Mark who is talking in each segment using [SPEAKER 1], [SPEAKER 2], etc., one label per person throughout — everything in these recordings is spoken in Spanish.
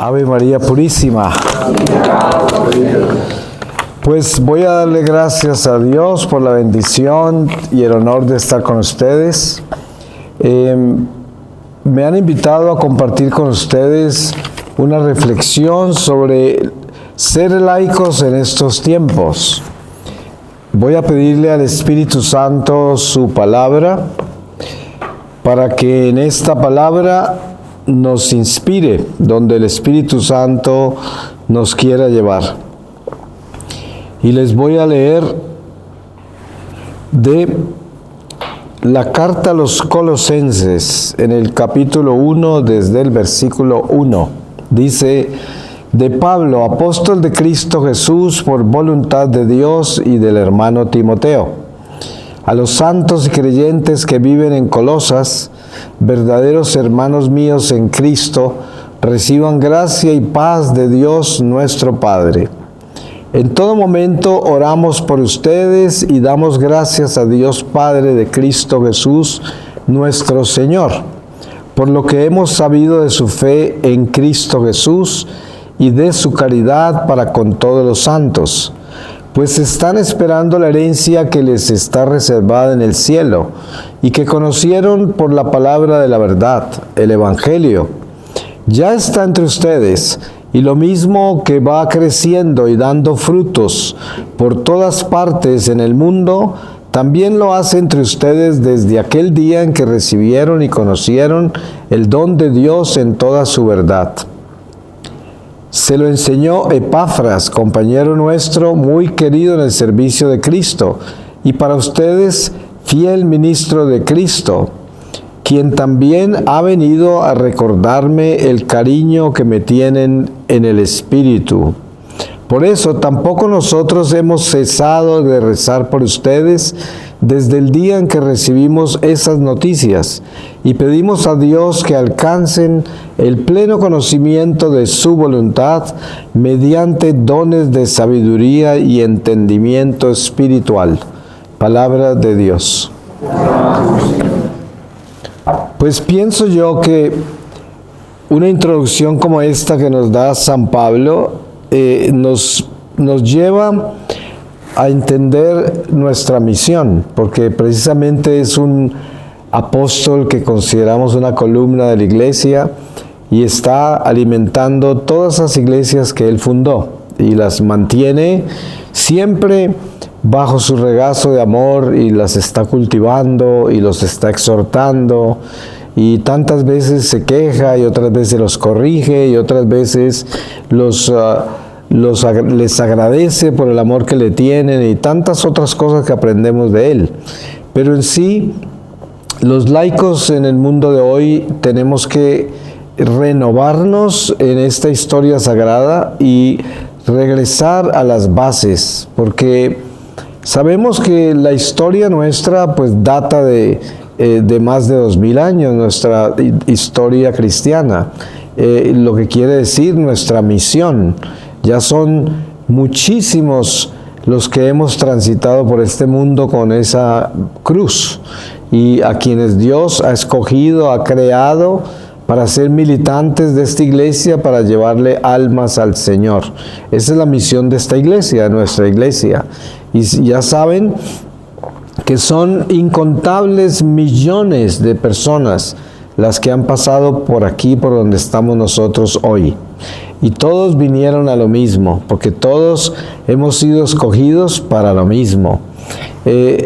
[SPEAKER 1] Ave María Purísima. Pues voy a darle gracias a Dios por la bendición y el honor de estar con ustedes. Me han invitado a compartir con ustedes una reflexión sobre ser laicos en estos tiempos. Voy a pedirle al Espíritu Santo su palabra para que en esta palabra nos inspire donde el Espíritu Santo nos quiera llevar. Y les voy a leer de la carta a los Colosenses, en el capítulo 1, desde el versículo 1. Dice: de Pablo, apóstol de Cristo Jesús, por voluntad de Dios, y del hermano Timoteo, a los santos y creyentes que viven en Colosas, verdaderos hermanos míos en Cristo, reciban gracia y paz de Dios nuestro Padre. En todo momento oramos por ustedes y damos gracias a Dios Padre de Cristo Jesús, nuestro Señor, por lo que hemos sabido de su fe en Cristo Jesús y de su caridad para con todos los santos, pues están esperando la herencia que les está reservada en el cielo y que conocieron por la palabra de la verdad, el Evangelio. Ya está entre ustedes, y lo mismo que va creciendo y dando frutos por todas partes en el mundo, también lo hace entre ustedes desde aquel día en que recibieron y conocieron el don de Dios en toda su verdad. Se lo enseñó Epafras, compañero nuestro, muy querido en el servicio de Cristo, y para ustedes, fiel ministro de Cristo, quien también ha venido a recordarme el cariño que me tienen en el Espíritu. Por eso tampoco nosotros hemos cesado de rezar por ustedes desde el día en que recibimos esas noticias, y pedimos a Dios que alcancen el pleno conocimiento de su voluntad mediante dones de sabiduría y entendimiento espiritual. Palabra de Dios. Pues pienso yo que una introducción como esta que nos da San Pablo nos lleva a entender nuestra misión, porque precisamente es un apóstol que consideramos una columna de la iglesia y está alimentando todas las iglesias que él fundó y las mantiene siempre bajo su regazo de amor, y las está cultivando y los está exhortando, y tantas veces se queja y otras veces los corrige y otras veces les agradece por el amor que le tienen y tantas otras cosas que aprendemos de él. Pero en sí, los laicos en el mundo de hoy tenemos que renovarnos en esta historia sagrada y regresar a las bases, porque sabemos que la historia nuestra pues data de más de 2000 años, nuestra historia cristiana, lo que quiere decir nuestra misión. Ya son muchísimos los que hemos transitado por este mundo con esa cruz, y a quienes Dios ha escogido, ha creado para ser militantes de esta iglesia, para llevarle almas al Señor. Esa es la misión de esta iglesia, de nuestra iglesia. Y ya saben que son incontables millones de personas las que han pasado por aquí, por donde estamos nosotros hoy. Y todos vinieron a lo mismo, porque todos hemos sido escogidos para lo mismo.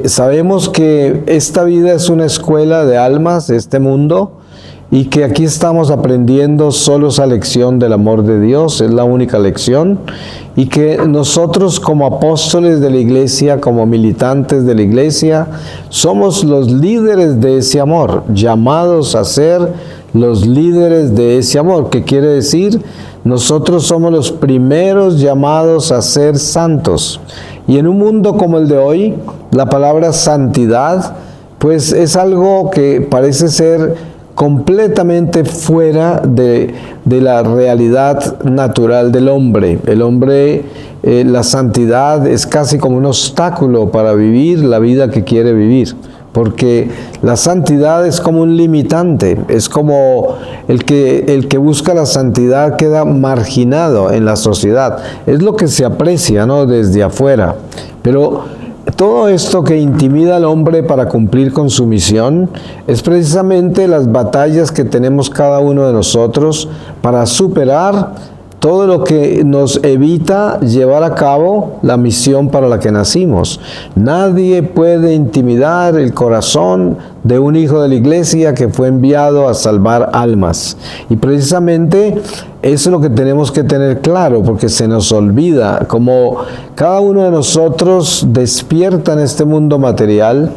[SPEAKER 1] Sabemos que esta vida es una escuela de almas, de este mundo, y que aquí estamos aprendiendo solo esa lección del amor de Dios, es la única lección, y que nosotros como apóstoles de la iglesia, como militantes de la iglesia, somos los líderes de ese amor, llamados a ser los líderes de ese amor. ¿Qué quiere decir? Nosotros somos los primeros llamados a ser santos. Y en un mundo como el de hoy, la palabra santidad, pues es algo que parece ser completamente fuera de la realidad natural del hombre. El hombre, la santidad es casi como un obstáculo para vivir la vida que quiere vivir. porque la santidad es como un limitante, es como el que busca la santidad queda marginado en la sociedad. Es lo que se aprecia, ¿no?, desde afuera. Pero todo esto que intimida al hombre para cumplir con su misión es precisamente las batallas que tenemos cada uno de nosotros para superar todo lo que nos evita llevar a cabo la misión para la que nacimos. Nadie puede intimidar el corazón de un hijo de la iglesia que fue enviado a salvar almas. Y precisamente eso es lo que tenemos que tener claro, porque se nos olvida, como cada uno de nosotros despierta en este mundo material,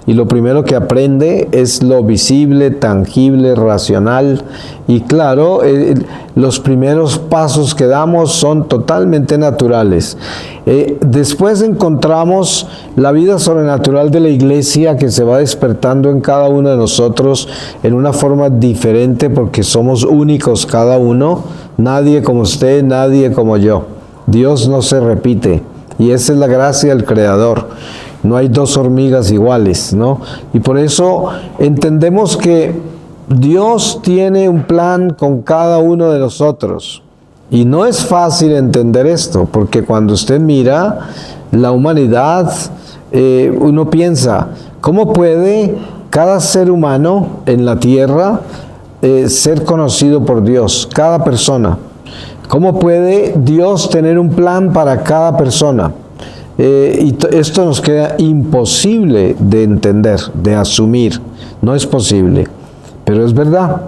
[SPEAKER 1] y lo primero que aprende es lo visible, tangible, racional. Y claro, los primeros pasos que damos son totalmente naturales. Después encontramos la vida sobrenatural de la iglesia que se va despertando en cada uno de nosotros en una forma diferente, porque somos únicos cada uno. Nadie como usted, nadie como yo. Dios no se repite. Y esa es la gracia del Creador. No hay dos hormigas iguales, ¿no? Y por eso entendemos que Dios tiene un plan con cada uno de nosotros. Y no es fácil entender esto, porque cuando usted mira la humanidad, uno piensa, ¿cómo puede cada ser humano en la tierra ser conocido por Dios? Cada persona. ¿Cómo puede Dios tener un plan para cada persona? Y esto nos queda imposible de entender, de asumir. No es posible, pero es verdad.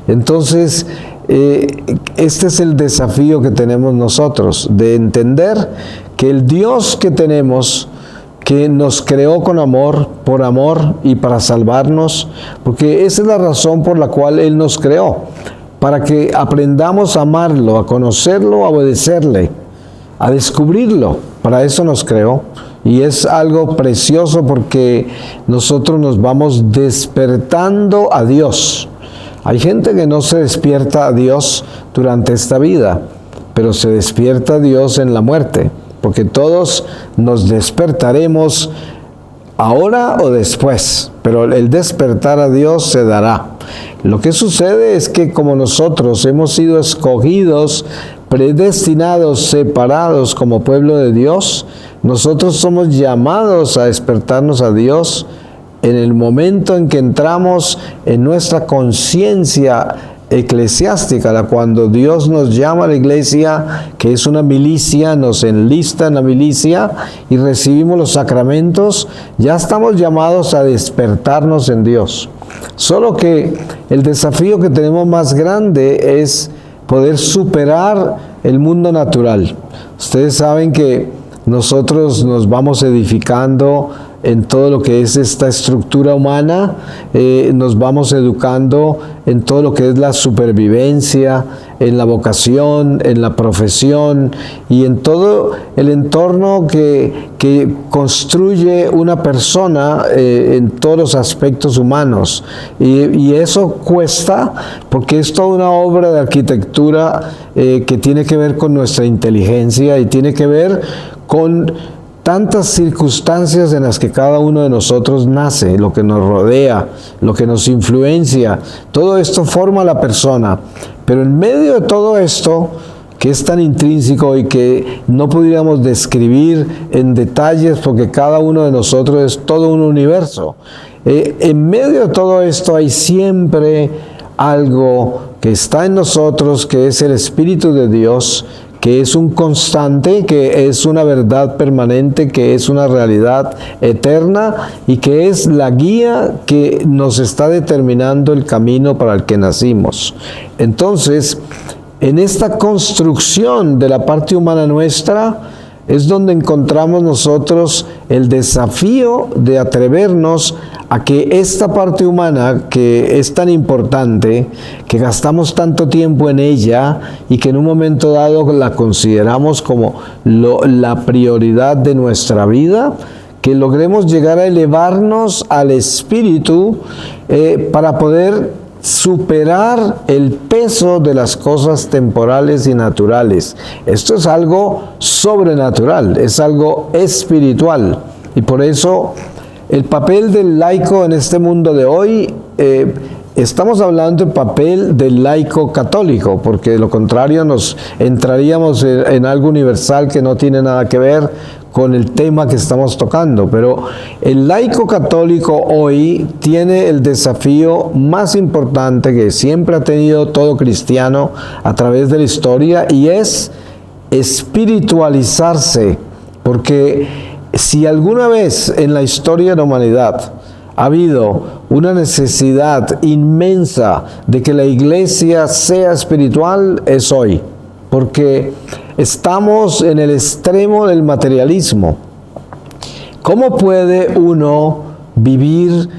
[SPEAKER 1] Entonces, este es el desafío que tenemos nosotros, de entender que el Dios que tenemos, que nos creó con amor, por amor y para salvarnos, porque esa es la razón por la cual Él nos creó, para que aprendamos a amarlo, a conocerlo, a obedecerle, a descubrirlo. Para eso nos creó, y es algo precioso porque nosotros nos vamos despertando a Dios. Hay gente que no se despierta a Dios durante esta vida, pero se despierta a Dios en la muerte, porque todos nos despertaremos ahora o después, pero el despertar a Dios se dará. Lo que sucede es que como nosotros hemos sido escogidos, predestinados, separados como pueblo de Dios, nosotros somos llamados a despertarnos a Dios en el momento en que entramos en nuestra conciencia eclesiástica, cuando Dios nos llama a la iglesia, que es una milicia, nos enlista en la milicia y recibimos los sacramentos, ya estamos llamados a despertarnos en Dios. Solo que el desafío que tenemos más grande es poder superar el mundo natural. Ustedes saben que nosotros nos vamos edificando en todo lo que es esta estructura humana, nos vamos educando en todo lo que es la supervivencia, en la vocación, en la profesión y en todo el entorno que construye una persona en todos los aspectos humanos. Y eso cuesta, porque es toda una obra de arquitectura que tiene que ver con nuestra inteligencia y tiene que ver con tantas circunstancias en las que cada uno de nosotros nace, lo que nos rodea, lo que nos influencia, todo esto forma a la persona. Pero en medio de todo esto, que es tan intrínseco y que no pudiéramos describir en detalles, porque cada uno de nosotros es todo un universo, en medio de todo esto hay siempre algo que está en nosotros, que es el Espíritu de Dios, que es un constante, que es una verdad permanente, que es una realidad eterna y que es la guía que nos está determinando el camino para el que nacimos. Entonces, en esta construcción de la parte humana nuestra es donde encontramos nosotros el desafío de atrevernos a que esta parte humana, que es tan importante, que gastamos tanto tiempo en ella y que en un momento dado la consideramos como la prioridad de nuestra vida, que logremos llegar a elevarnos al espíritu para poder superar el peso de las cosas temporales y naturales. Esto es algo sobrenatural, es algo espiritual, y por eso el papel del laico en este mundo de hoy, estamos hablando del papel del laico católico, porque de lo contrario nos entraríamos en algo universal que no tiene nada que ver con el tema que estamos tocando. Pero el laico católico hoy tiene el desafío más importante que siempre ha tenido todo cristiano a través de la historia, y es espiritualizarse, porque si alguna vez en la historia de la humanidad ha habido una necesidad inmensa de que la iglesia sea espiritual, es hoy, porque estamos en el extremo del materialismo. ¿Cómo puede uno vivir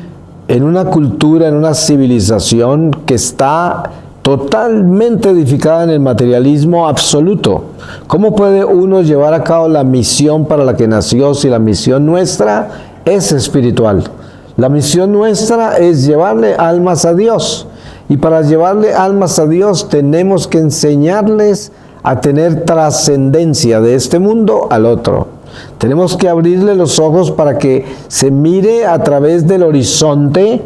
[SPEAKER 1] en una cultura, en una civilización que está totalmente edificada en el materialismo absoluto? ¿Cómo puede uno llevar a cabo la misión para la que nació si la misión nuestra es espiritual? La misión nuestra es llevarle almas a Dios, y para llevarle almas a Dios tenemos que enseñarles a tener trascendencia de este mundo al otro. Tenemos que abrirle los ojos para que se mire a través del horizonte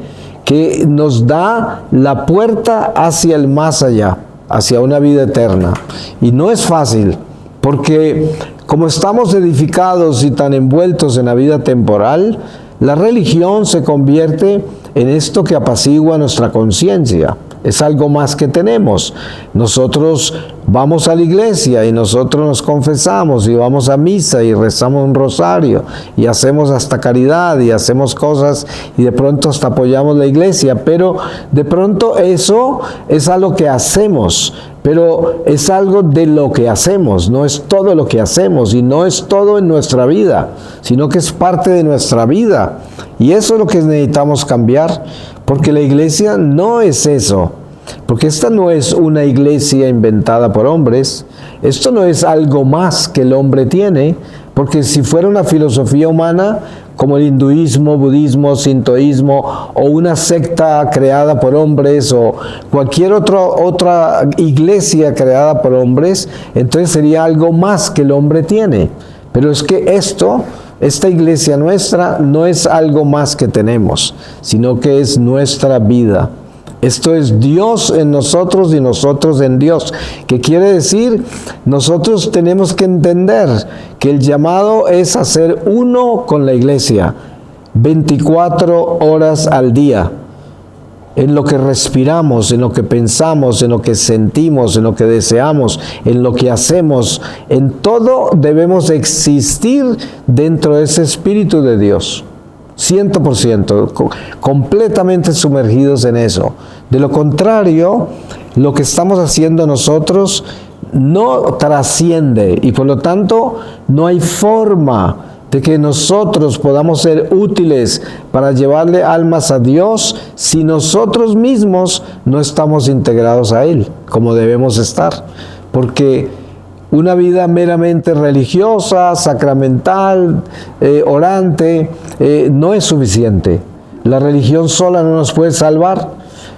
[SPEAKER 1] que nos da la puerta hacia el más allá, hacia una vida eterna. Y no es fácil, porque como estamos edificados y tan envueltos en la vida temporal, la religión se convierte en esto que apacigua nuestra conciencia. Es algo más que tenemos. Nosotros vamos a la iglesia y nosotros nos confesamos y vamos a misa y rezamos un rosario y hacemos hasta caridad y hacemos cosas y de pronto hasta apoyamos la iglesia, pero de pronto eso es algo que hacemos, pero es algo de lo que hacemos, no es todo lo que hacemos y no es todo en nuestra vida, sino que es parte de nuestra vida, y eso es lo que necesitamos cambiar, porque la iglesia no es eso, porque esta no es una iglesia inventada por hombres, esto no es algo más que el hombre tiene, porque si fuera una filosofía humana, como el hinduismo, budismo, sintoísmo, o una secta creada por hombres, o cualquier otra iglesia creada por hombres, entonces sería algo más que el hombre tiene. Pero es que esta iglesia nuestra no es algo más que tenemos, sino que es nuestra vida. Esto es Dios en nosotros y nosotros en Dios. ¿Qué quiere decir? Nosotros tenemos que entender que el llamado es a ser uno con la iglesia, 24 horas al día. En lo que respiramos, en lo que pensamos, en lo que sentimos, en lo que deseamos, en lo que hacemos, en todo debemos existir dentro de ese Espíritu de Dios. 100%, completamente sumergidos en eso. De lo contrario, lo que estamos haciendo nosotros no trasciende y por lo tanto no hay forma de que nosotros podamos ser útiles para llevarle almas a Dios si nosotros mismos no estamos integrados a Él como debemos estar. Porque una vida meramente religiosa, sacramental, orante, no es suficiente. La religión sola no nos puede salvar.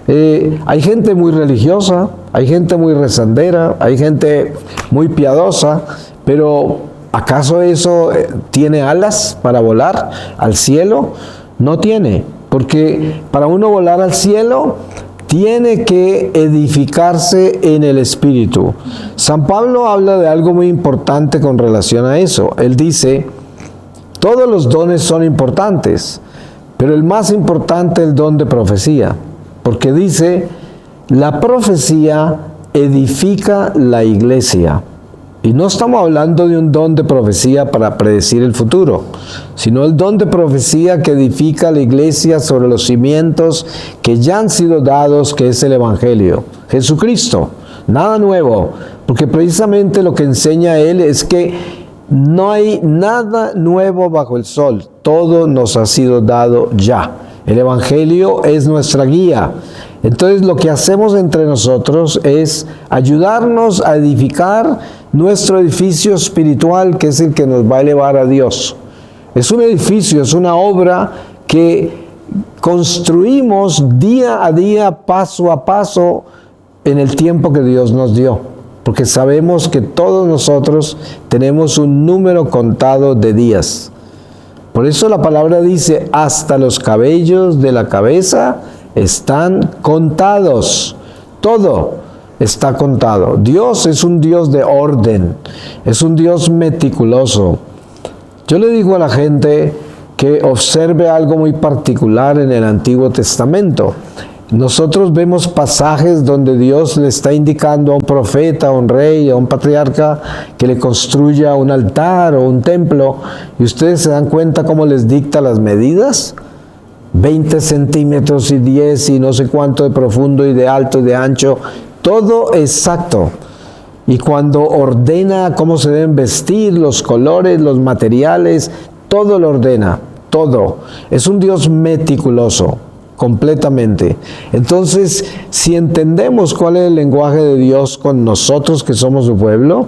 [SPEAKER 1] Hay gente muy religiosa, hay gente muy rezandera, hay gente muy piadosa, pero ¿acaso eso tiene alas para volar al cielo? No tiene, porque para uno volar al cielo tiene que edificarse en el Espíritu. San Pablo habla de algo muy importante con relación a eso. Él dice, todos los dones son importantes, pero el más importante es el don de profecía, porque dice, la profecía edifica la iglesia. Y no estamos hablando de un don de profecía para predecir el futuro, sino el don de profecía que edifica la iglesia sobre los cimientos que ya han sido dados, que es el Evangelio, Jesucristo. Nada nuevo, porque precisamente lo que enseña Él es que no hay nada nuevo bajo el sol, todo nos ha sido dado ya. El Evangelio es nuestra guía. Entonces lo que hacemos entre nosotros es ayudarnos a edificar nuestro edificio espiritual, que es el que nos va a elevar a Dios. Es un edificio, es una obra que construimos día a día, paso a paso, en el tiempo que Dios nos dio. Porque sabemos que todos nosotros tenemos un número contado de días. Por eso la palabra dice, hasta los cabellos de la cabeza están contados. Todo está contado. Dios es un Dios de orden, es un Dios meticuloso. Yo le digo a la gente que observe algo muy particular en el Antiguo Testamento. Nosotros vemos pasajes donde Dios le está indicando a un profeta, a un rey, a un patriarca que le construya un altar o un templo, y ustedes se dan cuenta cómo les dicta las medidas. 20 centímetros y 10 y no sé cuánto de profundo y de alto y de ancho, todo exacto. Y cuando ordena cómo se deben vestir, los colores, los materiales, todo lo ordena, todo. Es un Dios meticuloso, completamente. Entonces, si entendemos cuál es el lenguaje de Dios con nosotros que somos su pueblo,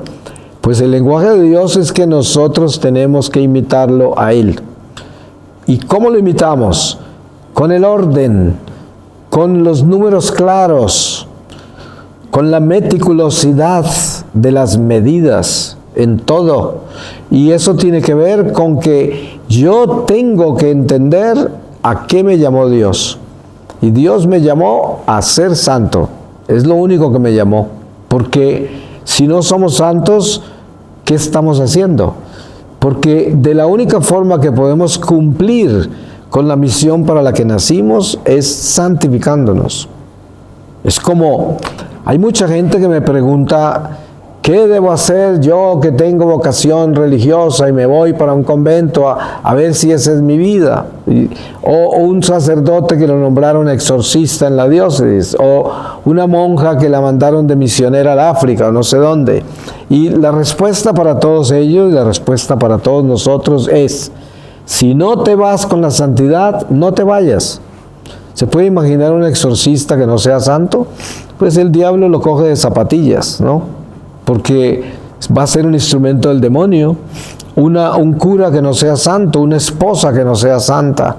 [SPEAKER 1] pues el lenguaje de Dios es que nosotros tenemos que imitarlo a Él. ¿Y cómo lo imitamos? Con el orden, con los números claros, con la meticulosidad de las medidas en todo. Y eso tiene que ver con que yo tengo que entender a qué me llamó Dios. Y Dios me llamó a ser santo. Es lo único que me llamó. Porque si no somos santos, ¿qué estamos haciendo? Porque de la única forma que podemos cumplir con la misión para la que nacimos es santificándonos. Es como, hay mucha gente que me pregunta, ¿qué debo hacer yo que tengo vocación religiosa y me voy para un convento a ver si esa es mi vida? O un sacerdote que lo nombraron exorcista en la diócesis, o una monja que la mandaron de misionera al África o no sé dónde. Y la respuesta para todos ellos, la respuesta para todos nosotros es, si no te vas con la santidad, no te vayas. ¿Se puede imaginar un exorcista que no sea santo? Pues el diablo lo coge de zapatillas, ¿no? Porque va a ser un instrumento del demonio. Un cura que no sea santo, una esposa que no sea santa,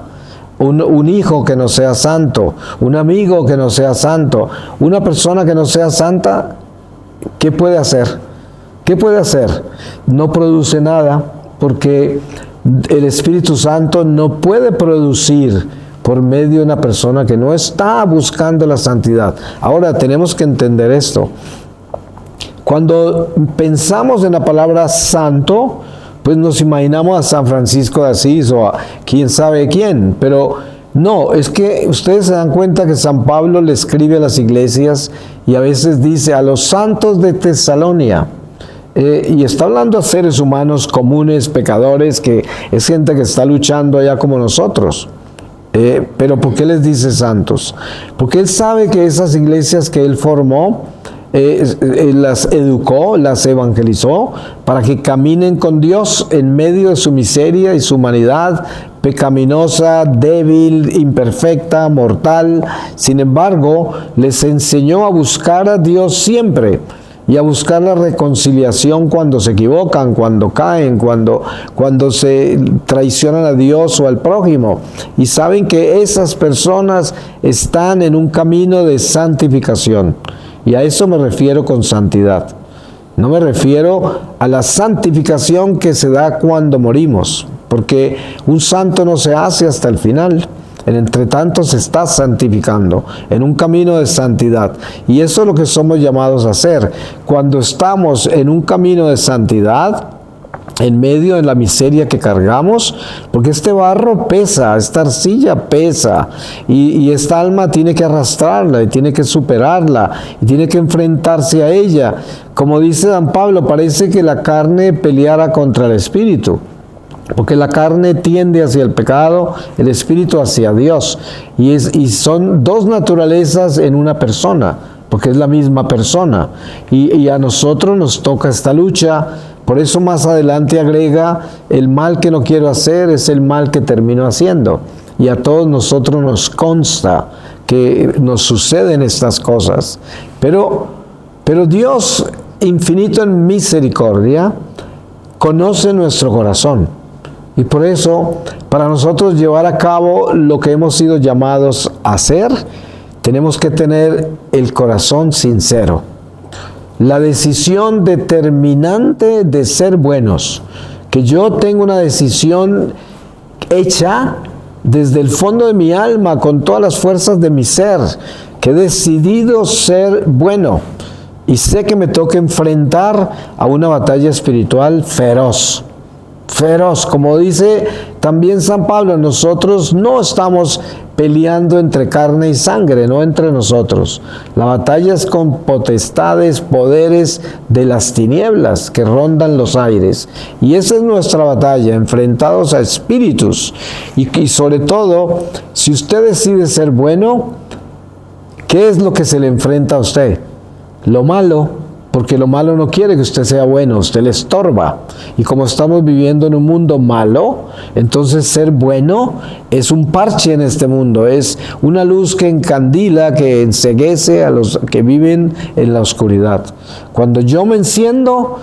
[SPEAKER 1] un hijo que no sea santo, un amigo que no sea santo, una persona que no sea santa, ¿qué puede hacer? ¿Qué puede hacer? No produce nada, porque el Espíritu Santo no puede producir por medio de una persona que no está buscando la santidad. Ahora tenemos que entender esto. Cuando pensamos en la palabra santo, pues nos imaginamos a San Francisco de Asís o a quién sabe quién, pero no, es que ustedes se dan cuenta que San Pablo le escribe a las iglesias y a veces dice a los santos de Tesalónica. Y está hablando a seres humanos comunes, pecadores, que es gente que está luchando allá como nosotros. Pero ¿por qué les dice santos? Porque él sabe que esas iglesias que él formó, las educó, las evangelizó, para que caminen con Dios en medio de su miseria y su humanidad pecaminosa, débil, imperfecta, mortal. Sin embargo, les enseñó a buscar a Dios siempre y a buscar la reconciliación cuando se equivocan, cuando caen, cuando se traicionan a Dios o al prójimo. Y saben que esas personas están en un camino de santificación. Y a eso me refiero con santidad. No me refiero a la santificación que se da cuando morimos, porque un santo no se hace hasta el final. Entre tanto se está santificando en un camino de santidad. Y eso es lo que somos llamados a hacer. Cuando estamos en un camino de santidad, en medio de la miseria que cargamos, porque este barro pesa, esta arcilla pesa, y esta alma tiene que arrastrarla, y tiene que superarla, y tiene que enfrentarse a ella. Como dice San Pablo, parece que la carne peleara contra el espíritu. Porque la carne tiende hacia el pecado, el espíritu hacia Dios. Y son dos naturalezas en una persona, porque es la misma persona. Y a nosotros nos toca esta lucha. Por eso más adelante agrega, el mal que no quiero hacer es el mal que termino haciendo. Y a todos nosotros nos consta que nos suceden estas cosas. Pero Dios, infinito en misericordia, conoce nuestro corazón. Y por eso, para nosotros llevar a cabo lo que hemos sido llamados a hacer, tenemos que tener el corazón sincero. La decisión determinante de ser buenos. Que yo tenga una decisión hecha desde el fondo de mi alma, con todas las fuerzas de mi ser, que he decidido ser bueno y sé que me toca enfrentar a una batalla espiritual feroz. Feroz, como dice también San Pablo, nosotros no estamos peleando entre carne y sangre, no entre nosotros. La batalla es con potestades, poderes de las tinieblas que rondan los aires. Y esa es nuestra batalla, enfrentados a espíritus. Y sobre todo, si usted decide ser bueno, ¿qué es lo que se le enfrenta a usted? Lo malo. Porque lo malo no quiere que usted sea bueno, usted le estorba. Y como estamos viviendo en un mundo malo, entonces ser bueno es un parche en este mundo, es una luz que encandila, que enceguece a los que viven en la oscuridad. Cuando yo me enciendo,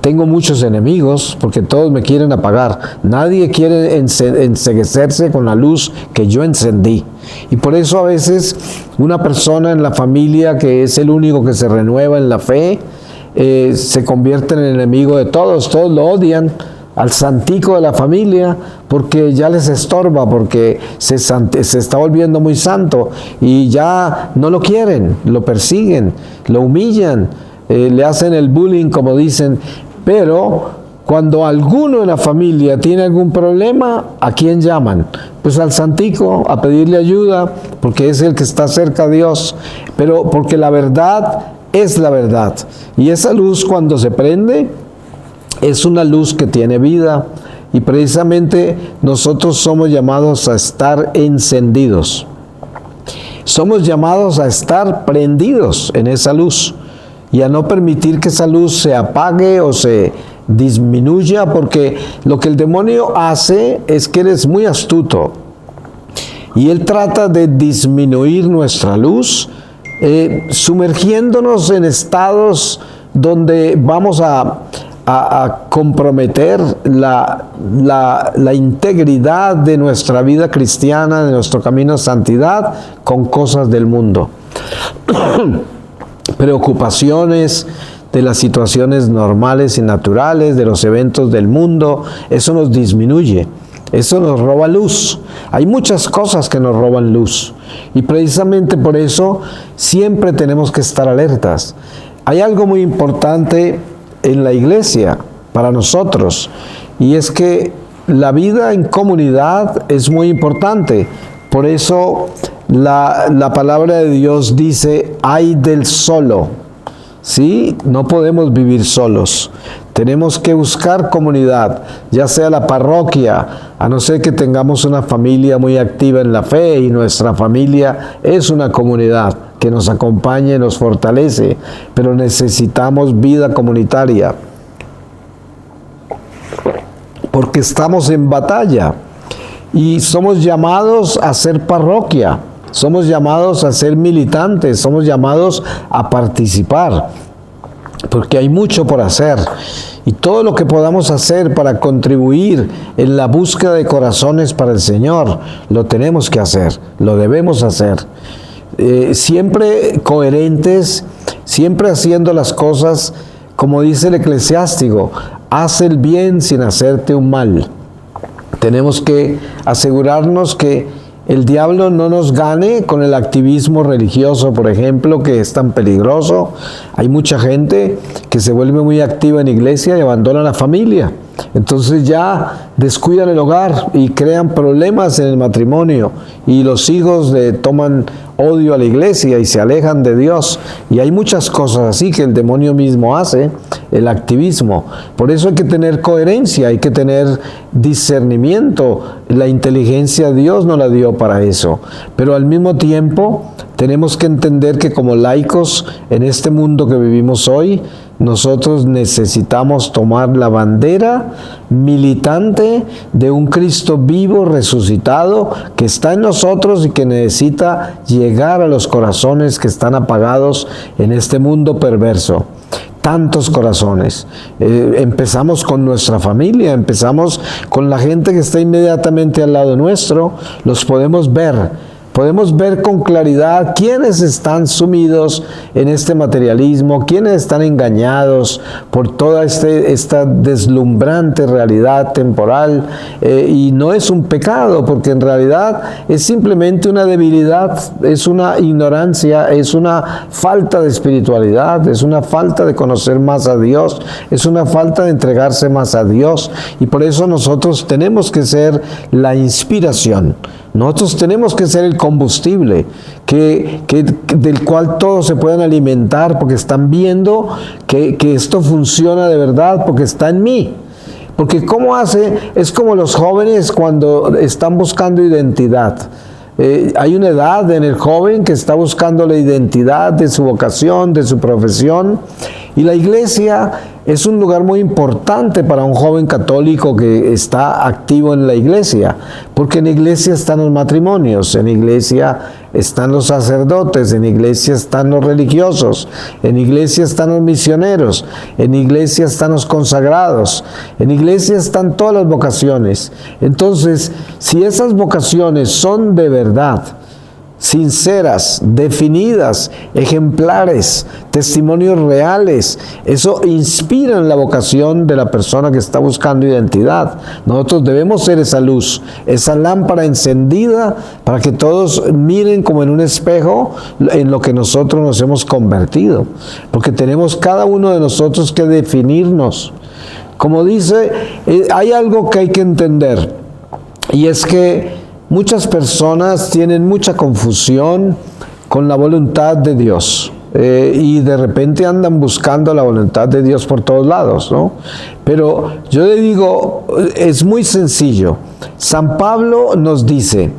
[SPEAKER 1] tengo muchos enemigos, porque todos me quieren apagar. Nadie quiere enceguecerse con la luz que yo encendí. Y por eso a veces una persona en la familia que es el único que se renueva en la fe, se convierte en el enemigo de todos. Todos lo odian al santico de la familia porque ya les estorba, porque se está volviendo muy santo y ya no lo quieren, lo persiguen, lo humillan, le hacen el bullying, como dicen. Pero cuando alguno en la familia tiene algún problema, ¿a quién llaman? Pues al santico, a pedirle ayuda, porque es el que está cerca a Dios. Pero porque la verdad es la verdad. Y esa luz, cuando se prende, es una luz que tiene vida. Y precisamente nosotros somos llamados a estar encendidos. Somos llamados a estar prendidos en esa luz y a no permitir que esa luz se apague o se disminuya, porque lo que el demonio hace es que él es muy astuto y él trata de disminuir nuestra luz, sumergiéndonos en estados donde vamos a comprometer la integridad de nuestra vida cristiana, de nuestro camino a santidad, con cosas del mundo. Preocupaciones de las situaciones normales y naturales, de los eventos del mundo, eso nos disminuye, eso nos roba luz. Hay muchas cosas que nos roban luz y precisamente por eso siempre tenemos que estar alertas. Hay algo muy importante en la iglesia para nosotros, y es que la vida en comunidad es muy importante. Por eso la palabra de Dios dice: ay del solo. ¿Sí? No podemos vivir solos. Tenemos que buscar comunidad, ya sea la parroquia, a no ser que tengamos una familia muy activa en la fe, y nuestra familia es una comunidad que nos acompaña y nos fortalece, pero necesitamos vida comunitaria, porque estamos en batalla y somos llamados a ser parroquia. Somos llamados a ser militantes, somos llamados a participar, porque hay mucho por hacer. Y todo lo que podamos hacer para contribuir en la búsqueda de corazones para el Señor, lo tenemos que hacer, lo debemos hacer. Siempre coherentes, siempre haciendo las cosas, como dice el eclesiástico: haz el bien sin hacerte un mal. Tenemos que asegurarnos que el diablo no nos gane con el activismo religioso, por ejemplo, que es tan peligroso. Hay mucha gente que se vuelve muy activa en iglesia y abandona la familia. Entonces ya descuidan el hogar y crean problemas en el matrimonio, y los hijos le toman odio a la iglesia y se alejan de Dios. Y hay muchas cosas así que el demonio mismo hace, el activismo. Por eso hay que tener coherencia, hay que tener discernimiento. La inteligencia Dios nos la dio para eso. Pero al mismo tiempo tenemos que entender que como laicos en este mundo que vivimos hoy, nosotros necesitamos tomar la bandera militante de un Cristo vivo, resucitado, que está en nosotros y que necesita llegar a los corazones que están apagados en este mundo perverso. Tantos corazones. Empezamos con nuestra familia, empezamos con la gente que está inmediatamente al lado nuestro, los podemos ver. podemos ver con claridad quiénes están sumidos en este materialismo, quiénes están engañados por toda esta deslumbrante realidad temporal, y no es un pecado, porque en realidad es simplemente una debilidad, es una ignorancia, es una falta de espiritualidad, es una falta de conocer más a Dios, es una falta de entregarse más a Dios, y por eso nosotros tenemos que ser la inspiración. Nosotros tenemos que ser el combustible del cual todos se pueden alimentar, porque están viendo que esto funciona de verdad, porque está en mí. Porque ¿cómo hace? Es como los jóvenes cuando están buscando identidad. Hay una edad en el joven que está buscando la identidad de su vocación, de su profesión, y la iglesia es un lugar muy importante para un joven católico que está activo en la iglesia, porque en la iglesia están los matrimonios, en la iglesia están los sacerdotes, en la iglesia están los religiosos, en la iglesia están los misioneros, en la iglesia están los consagrados, en la iglesia están todas las vocaciones. Entonces, si esas vocaciones son de verdad, sinceras, definidas, ejemplares, testimonios reales, eso inspira en la vocación de la persona que está buscando identidad. Nosotros debemos ser esa luz, esa lámpara encendida para que todos miren como en un espejo en lo que nosotros nos hemos convertido, porque tenemos cada uno de nosotros que definirnos. Como dice, hay algo que hay que entender, y es que muchas personas tienen mucha confusión con la voluntad de Dios, y de repente andan buscando la voluntad de Dios por todos lados, ¿no? Pero yo le digo, es muy sencillo. San Pablo nos dice,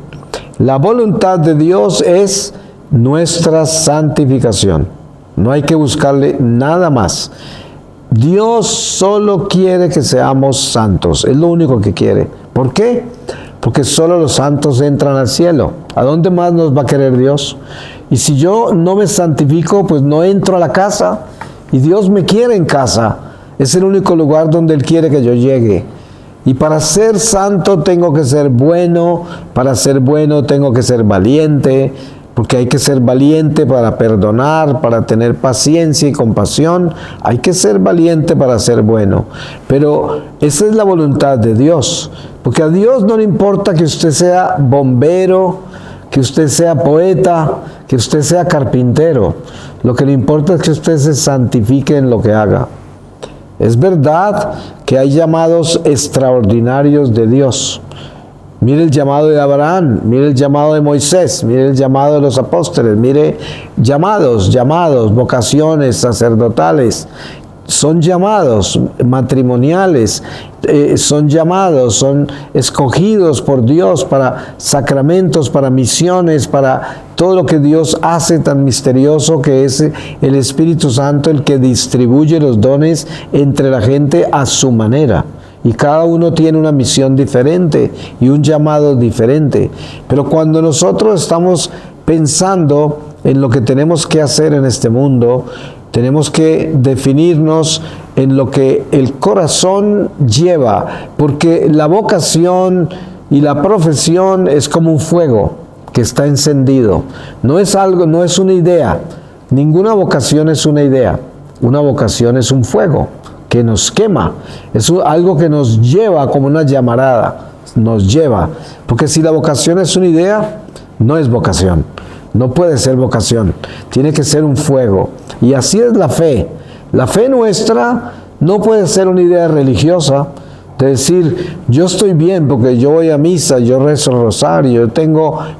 [SPEAKER 1] la voluntad de Dios es nuestra santificación. No hay que buscarle nada más. Dios solo quiere que seamos santos, es lo único que quiere. ¿Por qué? Porque solo los santos entran al cielo. ¿A dónde más nos va a querer Dios? Y si yo no me santifico, pues no entro a la casa. Y Dios me quiere en casa. Es el único lugar donde Él quiere que yo llegue. Y para ser santo tengo que ser bueno. Para ser bueno tengo que ser valiente. Porque hay que ser valiente para perdonar, para tener paciencia y compasión. Hay que ser valiente para ser bueno. Pero esa es la voluntad de Dios. Porque a Dios no le importa que usted sea bombero, que usted sea poeta, que usted sea carpintero. Lo que le importa es que usted se santifique en lo que haga. Es verdad que hay llamados extraordinarios de Dios. Mire el llamado de Abraham, mire el llamado de Moisés, mire el llamado de los apóstoles, mire llamados, vocaciones sacerdotales, son llamados matrimoniales, son llamados, son escogidos por Dios para sacramentos, para misiones, para todo lo que Dios hace tan misterioso, que es el Espíritu Santo el que distribuye los dones entre la gente a su manera. Y cada uno tiene una misión diferente y un llamado diferente. Pero cuando nosotros estamos pensando en lo que tenemos que hacer en este mundo, tenemos que definirnos en lo que el corazón lleva, porque la vocación y la profesión es como un fuego que está encendido. No es algo, no es una idea. Ninguna vocación es una idea. Una vocación es un fuego que nos quema, es algo que nos lleva como una llamarada, nos lleva, porque si la vocación es una idea, no es vocación, no puede ser vocación, tiene que ser un fuego, y así es la fe. La fe nuestra no puede ser una idea religiosa, de decir, yo estoy bien porque yo voy a misa, yo rezo el rosario,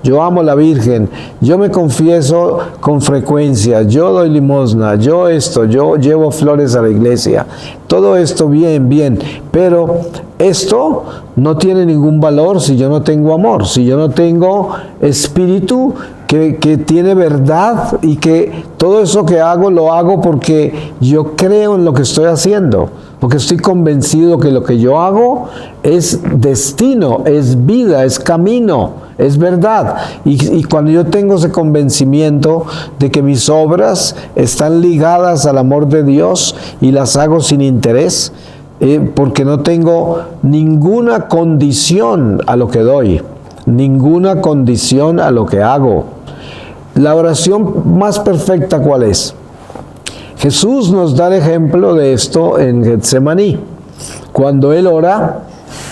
[SPEAKER 1] yo amo a la Virgen, yo me confieso con frecuencia, yo doy limosna, yo llevo flores a la iglesia. Todo esto bien, pero esto no tiene ningún valor si yo no tengo amor, si yo no tengo espíritu que tiene verdad, y que todo eso que hago lo hago porque yo creo en lo que estoy haciendo, porque estoy convencido que lo que yo hago es destino, es vida, es camino, es verdad. Y cuando yo tengo ese convencimiento de que mis obras están ligadas al amor de Dios y las hago sin interés, porque no tengo ninguna condición a lo que doy. ninguna condición a lo que hago. La oración más perfecta, ¿cuál es? Jesús nos da el ejemplo de esto en Getsemaní, cuando Él ora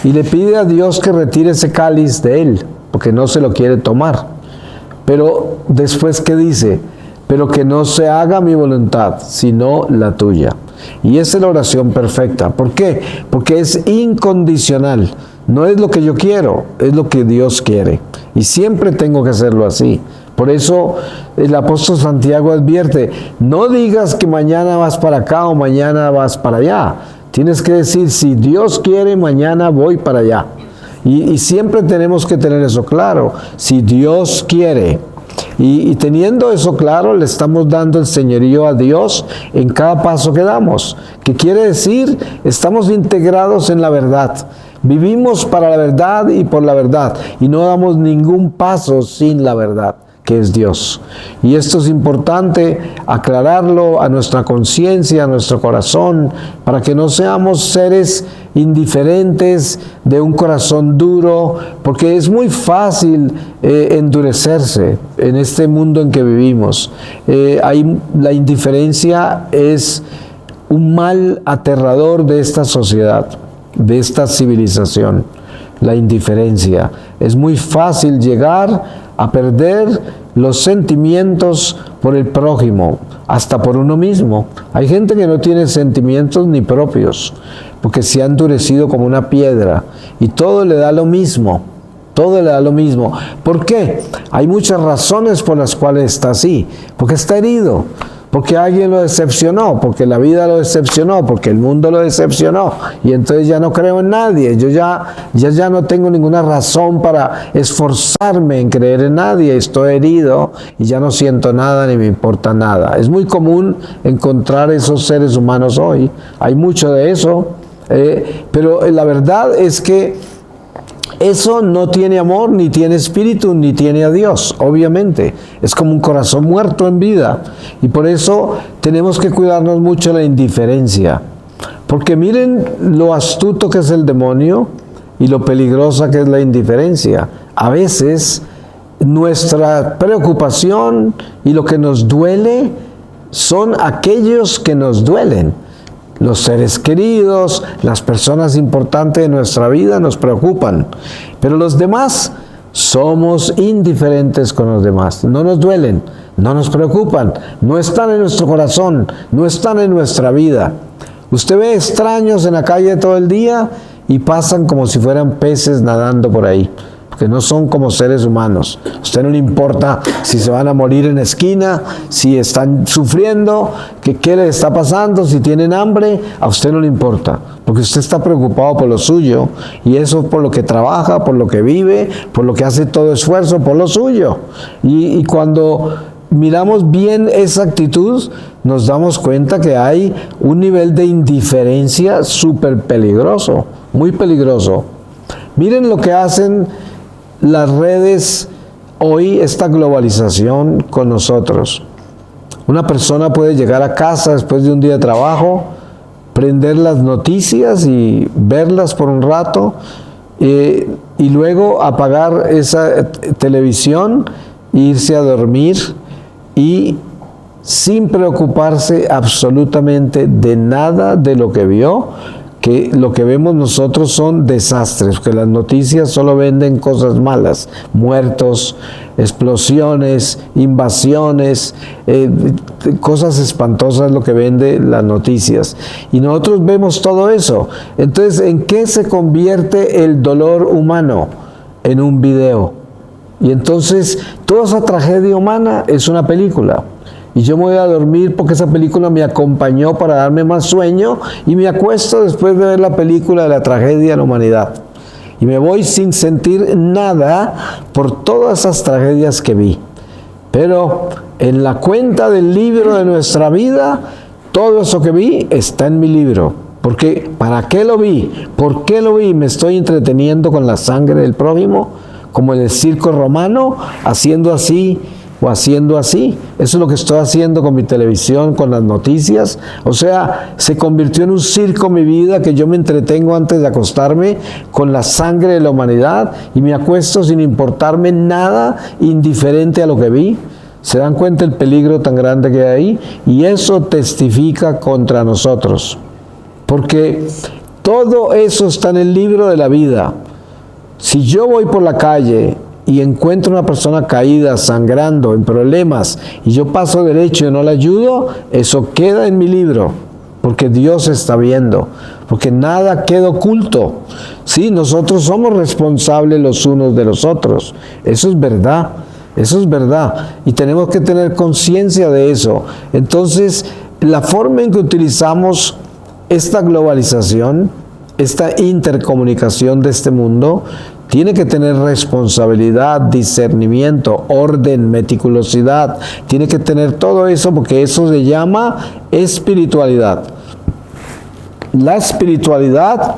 [SPEAKER 1] y le pide a Dios que retire ese cáliz de Él, porque no se lo quiere tomar. Pero después, ¿qué dice? Pero que no se haga mi voluntad, sino la tuya. Y esa es la oración perfecta. ¿Por qué? Porque es incondicional. No es lo que yo quiero, es lo que Dios quiere. Y siempre tengo que hacerlo así. Por eso el apóstol Santiago advierte, no digas que mañana vas para acá o mañana vas para allá. Tienes que decir, si Dios quiere, mañana voy para allá. Y siempre tenemos que tener eso claro. Si Dios quiere. Y teniendo eso claro, le estamos dando el señorío a Dios en cada paso que damos. ¿Qué quiere decir? Estamos integrados en la verdad. Vivimos para la verdad y por la verdad. Y no damos ningún paso sin la verdad, que es Dios. Y esto es importante aclararlo a nuestra conciencia, a nuestro corazón, para que no seamos seres indiferentes, de un corazón duro, porque es muy fácil endurecerse en este mundo en que vivimos. La indiferencia es un mal aterrador de esta sociedad, de esta civilización. La indiferencia. Es muy fácil llegar a perder los sentimientos por el prójimo, hasta por uno mismo. Hay gente que no tiene sentimientos ni propios, porque se ha endurecido como una piedra, y todo le da lo mismo, todo le da lo mismo. ¿Por qué? Hay muchas razones por las cuales está así, porque está herido, porque alguien lo decepcionó, porque la vida lo decepcionó, porque el mundo lo decepcionó, y entonces ya no creo en nadie. Yo ya no tengo ninguna razón para esforzarme en creer en nadie. Estoy herido y ya no siento nada ni me importa nada. Es muy común encontrar esos seres humanos hoy. Hay mucho de eso, pero la verdad es que eso no tiene amor, ni tiene espíritu, ni tiene a Dios, obviamente. Es como un corazón muerto en vida. Y por eso tenemos que cuidarnos mucho de la indiferencia. Porque miren lo astuto que es el demonio y lo peligrosa que es la indiferencia. A veces nuestra preocupación y lo que nos duele son aquellos que nos duelen. Los seres queridos, las personas importantes de nuestra vida nos preocupan, pero los demás somos indiferentes con los demás. No nos duelen, no nos preocupan, no están en nuestro corazón, no están en nuestra vida. Usted ve extraños en la calle todo el día y pasan como si fueran peces nadando por ahí, porque no son como seres humanos. A usted no le importa si se van a morir en la esquina, si están sufriendo, qué les está pasando, si tienen hambre, a usted no le importa, porque usted está preocupado por lo suyo, y eso por lo que trabaja, por lo que vive, por lo que hace todo esfuerzo, por lo suyo. Y cuando miramos bien esa actitud, nos damos cuenta que hay un nivel de indiferencia súper peligroso, muy peligroso. Miren lo que hacen las redes hoy, esta globalización con nosotros. Una persona puede llegar a casa después de un día de trabajo, prender las noticias y verlas por un rato, y luego apagar esa televisión e irse a dormir, y sin preocuparse absolutamente de nada de lo que vio, que lo que vemos nosotros son desastres, que las noticias solo venden cosas malas, muertos, explosiones, invasiones, cosas espantosas, lo que vende las noticias. Y nosotros vemos todo eso. Entonces, ¿en qué se convierte el dolor humano? En un video. Y entonces, toda esa tragedia humana es una película. Y yo me voy a dormir porque esa película me acompañó para darme más sueño, y me acuesto después de ver la película de la tragedia de la humanidad. Y me voy sin sentir nada por todas esas tragedias que vi. Pero en la cuenta del libro de nuestra vida, todo eso que vi está en mi libro. Porque ¿para qué lo vi? ¿Por qué lo vi? ¿Me estoy entreteniendo con la sangre del prójimo? Como en el circo romano, haciendo así o haciendo así. Eso es lo que estoy haciendo con mi televisión, con las noticias. O sea, se convirtió en un circo mi vida, que yo me entretengo antes de acostarme con la sangre de la humanidad y me acuesto sin importarme nada, indiferente a lo que vi. ¿Se dan cuenta el peligro tan grande que hay ahí? Y eso testifica contra nosotros. Porque todo eso está en el libro de la vida. Si yo voy por la calle y encuentro una persona caída, sangrando, en problemas, y yo paso derecho y no la ayudo, eso queda en mi libro, porque Dios está viendo, porque nada queda oculto. Sí, nosotros somos responsables los unos de los otros. Eso es verdad. Eso es verdad. Y tenemos que tener conciencia de eso. Entonces, la forma en que utilizamos esta globalización, esta intercomunicación de este mundo, tiene que tener responsabilidad, discernimiento, orden, meticulosidad. Tiene que tener todo eso, porque eso se llama espiritualidad. La espiritualidad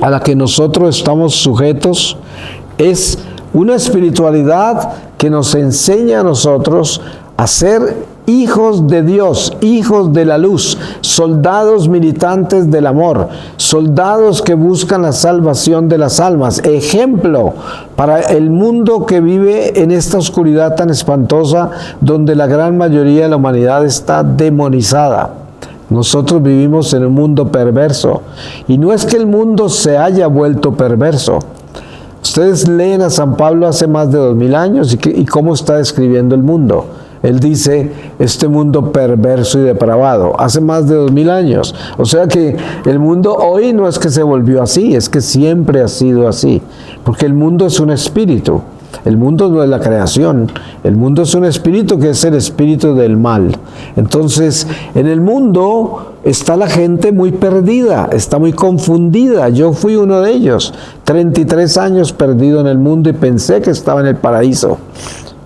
[SPEAKER 1] a la que nosotros estamos sujetos es una espiritualidad que nos enseña a nosotros a ser hijos de Dios, hijos de la luz, soldados militantes del amor, soldados que buscan la salvación de las almas, ejemplo para el mundo que vive en esta oscuridad tan espantosa, donde la gran mayoría de la humanidad está demonizada. Nosotros vivimos en un mundo perverso, y no es que el mundo se haya vuelto perverso. Ustedes leen a San Pablo hace más de 2000 años y cómo está describiendo el mundo. Él dice, este mundo perverso y depravado, hace más de 2000 años. O sea que el mundo hoy no es que se volvió así, es que siempre ha sido así. Porque el mundo es un espíritu. El mundo no es la creación. El mundo es un espíritu que es el espíritu del mal. Entonces, en el mundo está la gente muy perdida, está muy confundida. Yo fui uno de ellos. 33 años perdido en el mundo y pensé que estaba en el paraíso.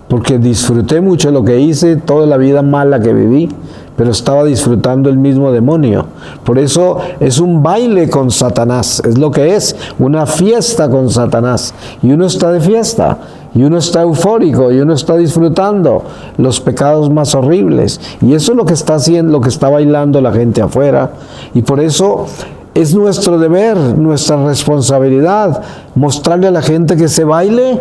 [SPEAKER 1] Porque disfruté mucho lo que hice, toda la vida mala que viví, pero estaba disfrutando el mismo demonio. Por eso es un baile con Satanás, es lo que es, una fiesta con Satanás. Y uno está de fiesta, y uno está eufórico, y uno está disfrutando los pecados más horribles. Y eso es lo que está haciendo, lo que está bailando la gente afuera. Y por eso es nuestro deber, nuestra responsabilidad, mostrarle a la gente que ese baile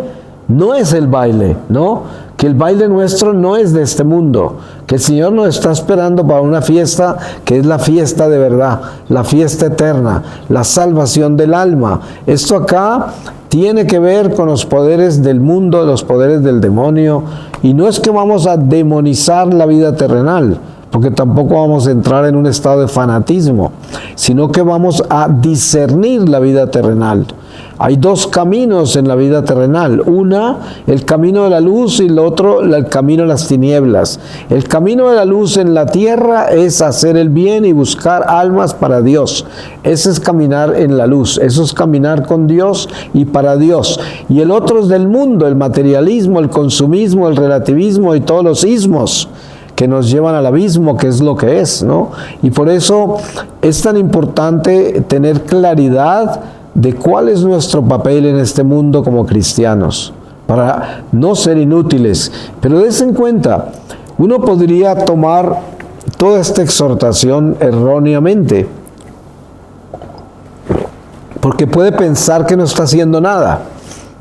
[SPEAKER 1] no es el baile, ¿no? Que el baile nuestro no es de este mundo, que el Señor nos está esperando para una fiesta que es la fiesta de verdad, la fiesta eterna, la salvación del alma. Esto acá tiene que ver con los poderes del mundo, los poderes del demonio, y no es que vamos a demonizar la vida terrenal, porque tampoco vamos a entrar en un estado de fanatismo, sino que vamos a discernir la vida terrenal. Hay dos caminos en la vida terrenal. Una, el camino de la luz, y el otro, el camino de las tinieblas. El camino de la luz en la tierra es hacer el bien y buscar almas para Dios. Ese es caminar en la luz. Eso es caminar con Dios y para Dios. Y el otro es del mundo, el materialismo, el consumismo, el relativismo y todos los ismos que nos llevan al abismo, que es lo que es, ¿no? Y por eso es tan importante tener claridad de cuál es nuestro papel en este mundo como cristianos, para no ser inútiles. Pero des en cuenta, uno podría tomar toda esta exhortación erróneamente, porque puede pensar que no está haciendo nada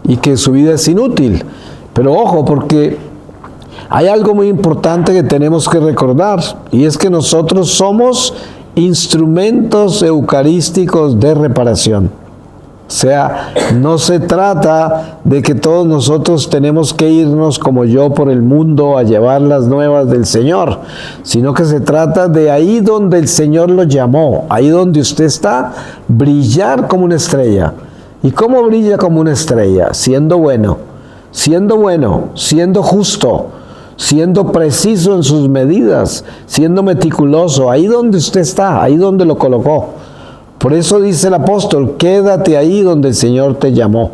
[SPEAKER 1] y que su vida es inútil. Pero ojo, porque hay algo muy importante que tenemos que recordar, y es que nosotros somos instrumentos eucarísticos de reparación. O sea, no se trata de que todos nosotros tenemos que irnos como yo por el mundo a llevar las nuevas del Señor, sino que se trata de ahí donde el Señor lo llamó, ahí donde usted está, brillar como una estrella. ¿Y cómo brilla como una estrella? Siendo bueno, siendo justo, siendo preciso en sus medidas, siendo meticuloso, ahí donde usted está, ahí donde lo colocó. Por eso dice el apóstol, quédate ahí donde el Señor te llamó.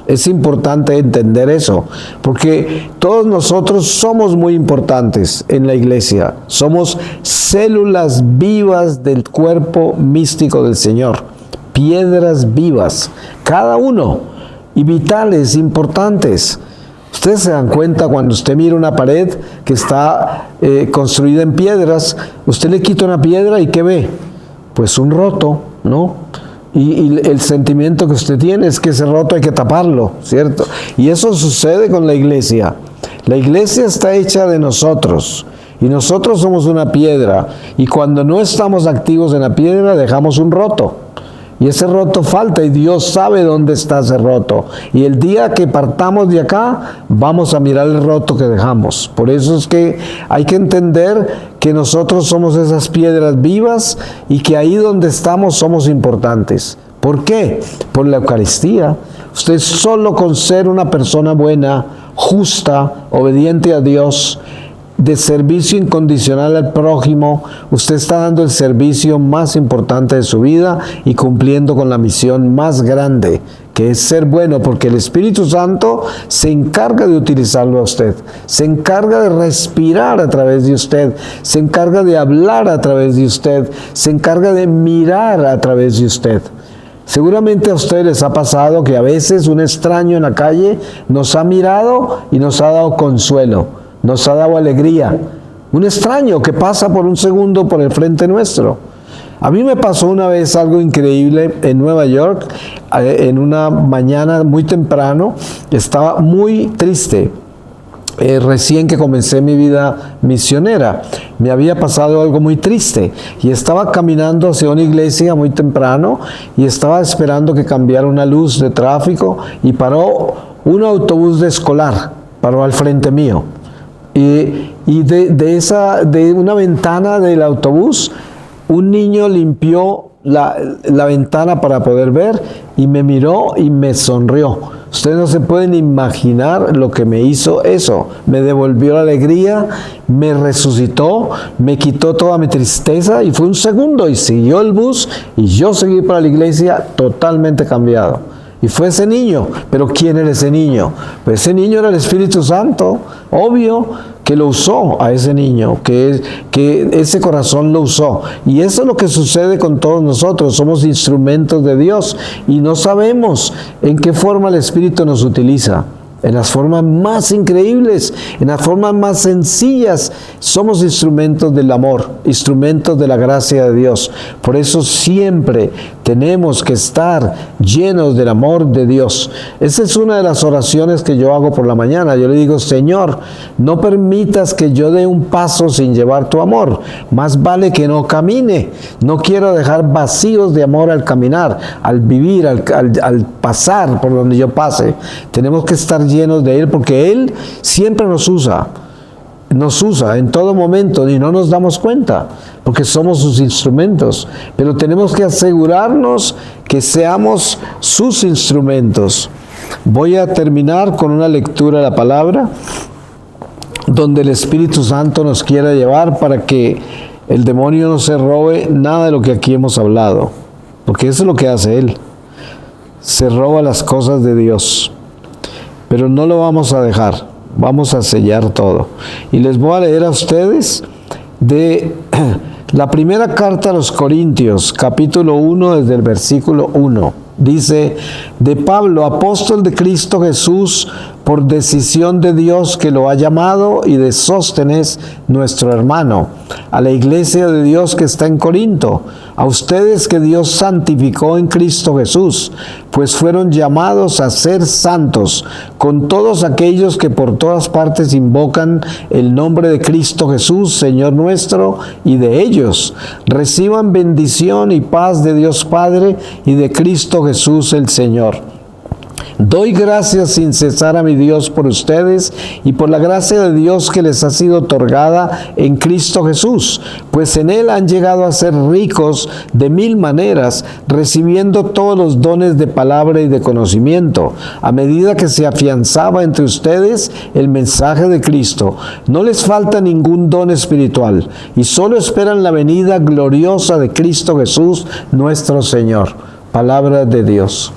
[SPEAKER 1] Es importante entender eso, porque todos nosotros somos muy importantes en la iglesia. Somos células vivas del cuerpo místico del Señor, piedras vivas, cada uno, y vitales, importantes. O Ustedes se dan cuenta cuando usted mira una pared que está construida en piedras, usted le quita una piedra y ¿qué ve? Pues un roto, ¿no? Y el sentimiento que usted tiene es que ese roto hay que taparlo, ¿cierto? Y eso sucede con la iglesia. La iglesia está hecha de nosotros y nosotros somos una piedra y cuando no estamos activos en la piedra dejamos un roto. Y ese roto falta y Dios sabe dónde está ese roto. Y el día que partamos de acá, vamos a mirar el roto que dejamos. Por eso es que hay que entender que nosotros somos esas piedras vivas y que ahí donde estamos somos importantes. ¿Por qué? Por la Eucaristía. Usted solo con ser una persona buena, justa, obediente a Dios, de servicio incondicional al prójimo, usted está dando el servicio más importante de su vida y cumpliendo con la misión más grande, que es ser bueno, porque el Espíritu Santo se encarga de utilizarlo a usted, se encarga de respirar a través de usted, se encarga de hablar a través de usted, se encarga de mirar a través de usted. Seguramente a ustedes les ha pasado que a veces un extraño en la calle nos ha mirado y nos ha dado consuelo, nos ha dado alegría. Un extraño que pasa por un segundo por el frente nuestro. A mí me pasó una vez algo increíble en Nueva York, en una mañana muy temprano, estaba muy triste. Recién que comencé mi vida misionera, me había pasado algo muy triste y estaba caminando hacia una iglesia muy temprano y estaba esperando que cambiara una luz de tráfico y paró un autobús de escolar, paró al frente mío. Y de una ventana del autobús, un niño limpió la ventana para poder ver y me miró y me sonrió. Ustedes no se pueden imaginar lo que me hizo eso. Me devolvió la alegría, me resucitó, me quitó toda mi tristeza y fue un segundo y siguió el bus y yo seguí para la iglesia totalmente cambiado. Y fue ese niño. ¿Pero quién era ese niño? Pues ese niño era el Espíritu Santo, obvio, que lo usó a ese niño, que ese corazón lo usó. Y eso es lo que sucede con todos nosotros, somos instrumentos de Dios y no sabemos en qué forma el Espíritu nos utiliza. En las formas más increíbles, en las formas más sencillas, somos instrumentos del amor, instrumentos de la gracia de Dios. Por eso siempre tenemos que estar llenos del amor de Dios. Esa es una de las oraciones que yo hago por la mañana. Yo le digo, Señor, no permitas que yo dé un paso sin llevar tu amor. Más vale que no camine. No quiero dejar vacíos de amor al caminar, al vivir, al pasar por donde yo pase. Tenemos que estar llenos de Él porque Él siempre nos usa en todo momento y no nos damos cuenta porque somos sus instrumentos, pero tenemos que asegurarnos que seamos sus instrumentos. Voy a terminar con una lectura de la palabra donde el Espíritu Santo nos quiera llevar para que el demonio no se robe nada de lo que aquí hemos hablado, porque eso es lo que hace él, se roba las cosas de Dios. Pero no lo vamos a dejar, vamos a sellar todo. Y les voy a leer a ustedes de la primera carta a los Corintios, capítulo 1, desde el versículo 1. Dice, de Pablo, apóstol de Cristo Jesús, por decisión de Dios que lo ha llamado, y de Sóstenes, nuestro hermano, a la iglesia de Dios que está en Corinto, a ustedes que Dios santificó en Cristo Jesús, pues fueron llamados a ser santos, con todos aquellos que por todas partes invocan el nombre de Cristo Jesús, Señor nuestro, y de ellos reciban bendición y paz de Dios Padre y de Cristo Jesús el Señor. Doy gracias sin cesar a mi Dios por ustedes y por la gracia de Dios que les ha sido otorgada en Cristo Jesús, pues en Él han llegado a ser ricos de mil maneras, recibiendo todos los dones de palabra y de conocimiento, a medida que se afianzaba entre ustedes el mensaje de Cristo. No les falta ningún don espiritual y solo esperan la venida gloriosa de Cristo Jesús, nuestro Señor. Palabra de Dios.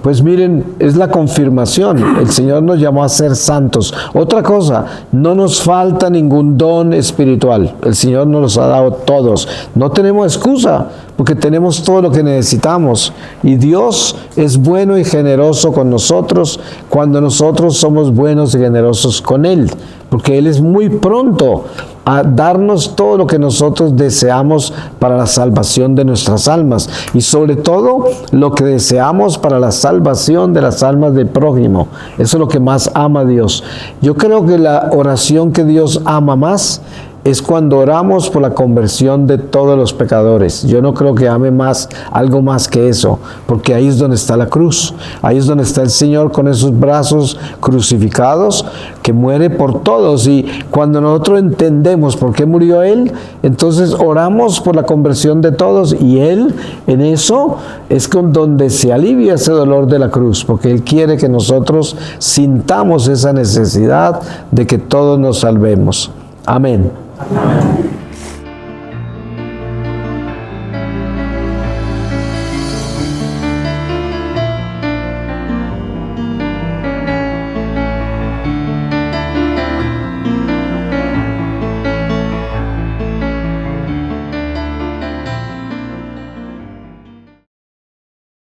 [SPEAKER 1] Pues miren, es la confirmación. El Señor nos llamó a ser santos. Otra cosa, no nos falta ningún don espiritual. El Señor nos los ha dado todos. No tenemos excusa, porque tenemos todo lo que necesitamos. Y Dios es bueno y generoso con nosotros cuando nosotros somos buenos y generosos con Él. Porque Él es muy pronto a darnos todo lo que nosotros deseamos para la salvación de nuestras almas. Y sobre todo, lo que deseamos para la salvación de las almas del prójimo. Eso es lo que más ama Dios. Yo creo que la oración que Dios ama más es cuando oramos por la conversión de todos los pecadores. Yo no creo que ame más, algo más que eso, porque ahí es donde está la cruz. Ahí es donde está el Señor con esos brazos crucificados, que muere por todos. Y cuando nosotros entendemos por qué murió Él, entonces oramos por la conversión de todos, y Él, en eso, es con donde se alivia ese dolor de la cruz, porque Él quiere que nosotros sintamos esa necesidad de que todos nos salvemos. Amén.
[SPEAKER 2] Amén.